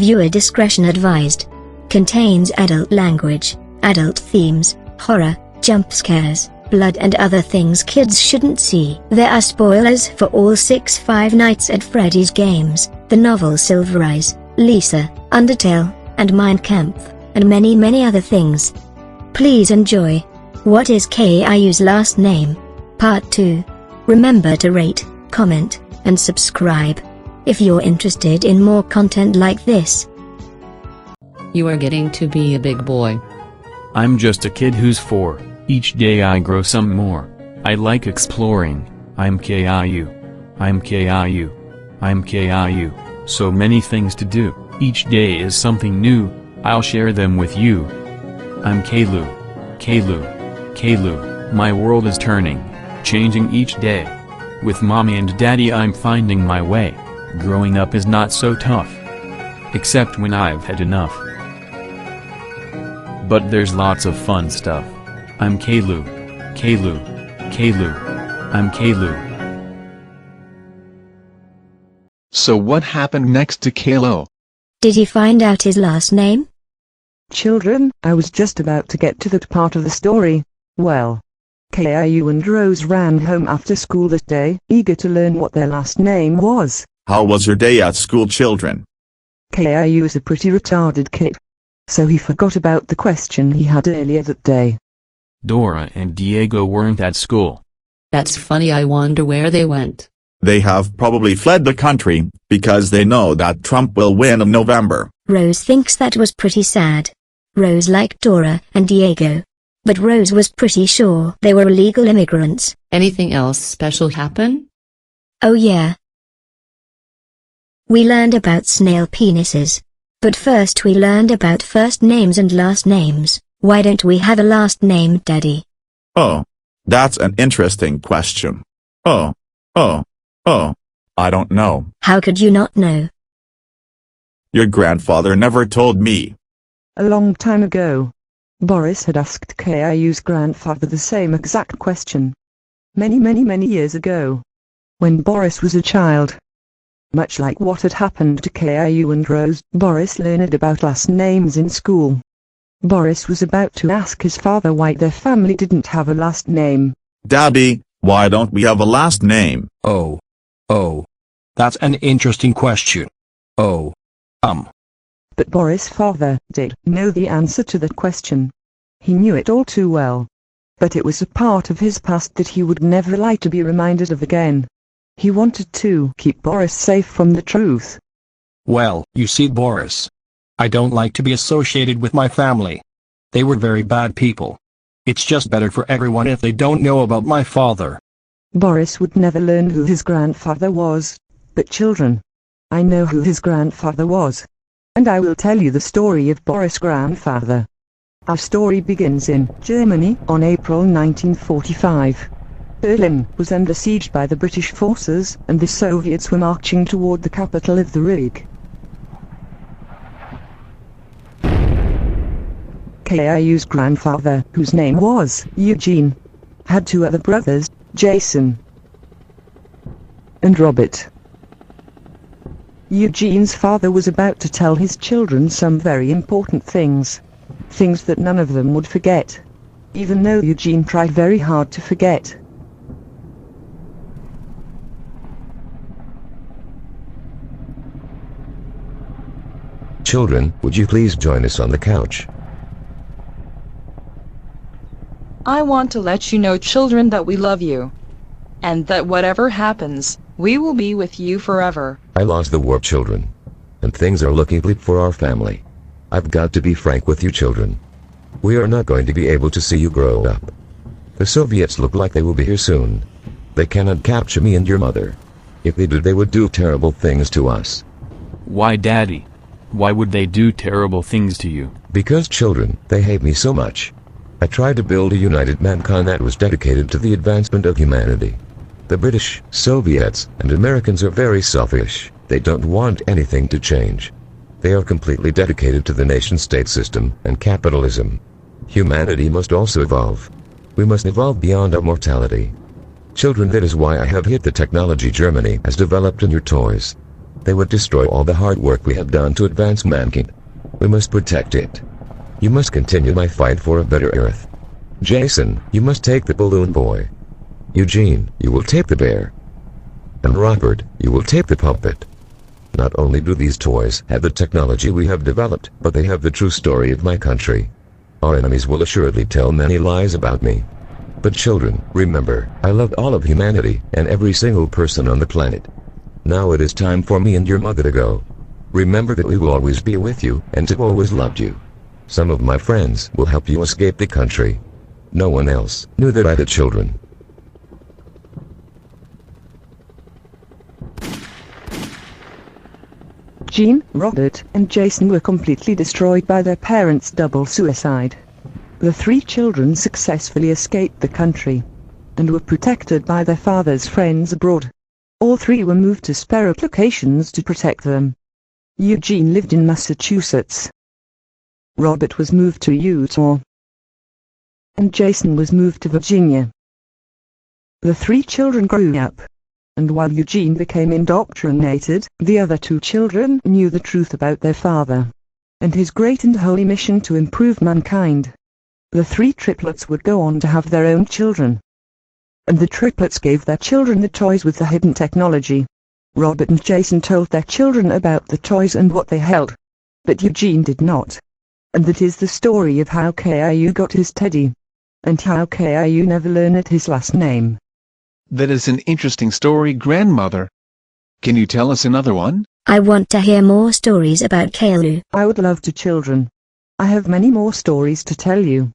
Viewer discretion advised. Contains adult language, adult themes, horror, jump scares, blood and other things kids shouldn't see. There are spoilers for all 6 Five Nights at Freddy's games, the novel Silver Eyes, Lisa, Undertale, and Mein Kampf, and many other things. Please enjoy. What is Caillou's last name? Part 2. Remember to rate, comment, and subscribe if you're interested in more content like this. You are getting to be a big boy. I'm just a kid who's 4. Each day I grow some more. I like exploring. I'm Caillou. I'm Caillou. I'm Caillou. So many things to do. Each day is something new. I'll share them with you. I'm Caillou. Caillou. Caillou. My world is turning, changing each day. With mommy and daddy I'm finding my way. Growing up is not so tough. Except when I've had enough. But there's lots of fun stuff. I'm Caillou. Caillou. Caillou. I'm Caillou. So what happened next to Caillou? Did he find out his last name? Children, I was just about to get to that part of the story. Well, Caillou and Rose ran home after school that day, eager to learn what their last name was. How was your day at school, children? Caillou is a pretty retarded kid, so he forgot about the question he had earlier that day. Dora and Diego weren't at school. That's funny, I wonder where they went. They have probably fled the country, because they know that Trump will win in November. Rose thinks that was pretty sad. Rose liked Dora and Diego, but Rose was pretty sure they were illegal immigrants. Anything else special happen? Oh yeah. We learned about snail penises. But first we learned about first names and last names. Why don't we have a last name, Daddy? Oh, that's an interesting question. Oh, I don't know. How could you not know? Your grandfather never told me. A long time ago, Boris had asked Caillou's grandfather the same exact question. Many years ago. When Boris was a child. Much like what had happened to Caillou and Rose, Boris learned about last names in school. Boris was about to ask his father why their family didn't have a last name. Daddy, why don't we have a last name? Oh, that's an interesting question. But Boris' father did know the answer to that question. He knew it all too well. But it was a part of his past that he would never like to be reminded of again. He wanted to keep Boris safe from the truth. Well, you see, Boris, I don't like to be associated with my family. They were very bad people. It's just better for everyone if they don't know about my father. Boris would never learn who his grandfather was. But children, I know who his grandfather was. And I will tell you the story of Boris' grandfather. Our story begins in Germany on April 1945. Berlin was under siege by the British forces, and the Soviets were marching toward the capital of the Reich. Caillou's grandfather, whose name was Eugene, had 2 other brothers, Jason and Robert. Eugene's father was about to tell his children some very important things. Things that none of them would forget. Even though Eugene tried very hard to forget. Children, would you please join us on the couch? I want to let you know, children, that we love you. And that whatever happens, we will be with you forever. I lost the war, children. And things are looking bleak for our family. I've got to be frank with you, children. We are not going to be able to see you grow up. The Soviets look like they will be here soon. They cannot capture me and your mother. If they did, they would do terrible things to us. Why, Daddy? Why would they do terrible things to you? Because, children, they hate me so much. I tried to build a united mankind that was dedicated to the advancement of humanity. The British, Soviets, and Americans are very selfish. They don't want anything to change. They are completely dedicated to the nation-state system and capitalism. Humanity must also evolve. We must evolve beyond our mortality. Children, that is why I have hid the technology Germany has developed in your toys. They would destroy all the hard work we have done to advance mankind. We must protect it. You must continue my fight for a better Earth. Jason, you must take the balloon boy. Eugene, you will take the bear. And Robert, you will take the puppet. Not only do these toys have the technology we have developed, but they have the true story of my country. Our enemies will assuredly tell many lies about me. But children, remember, I love all of humanity and every single person on the planet. Now it is time for me and your mother to go. Remember that we will always be with you and to always loved you. Some of my friends will help you escape the country. No one else knew that I had children. Jean, Robert, and Jason were completely destroyed by their parents' double suicide. The three children successfully escaped the country and were protected by their father's friends abroad. All three were moved to separate locations to protect them. Eugene lived in Massachusetts. Robert was moved to Utah. And Jason was moved to Virginia. The three children grew up. And while Eugene became indoctrinated, the other two children knew the truth about their father and his great and holy mission to improve mankind. The three triplets would go on to have their own children. And the triplets gave their children the toys with the hidden technology. Robert and Jason told their children about the toys and what they held. But Eugene did not. And that is the story of how Caillou got his teddy. And how Caillou never learned his last name. That is an interesting story, grandmother. Can you tell us another one? I want to hear more stories about Caillou. I would love to, children. I have many more stories to tell you.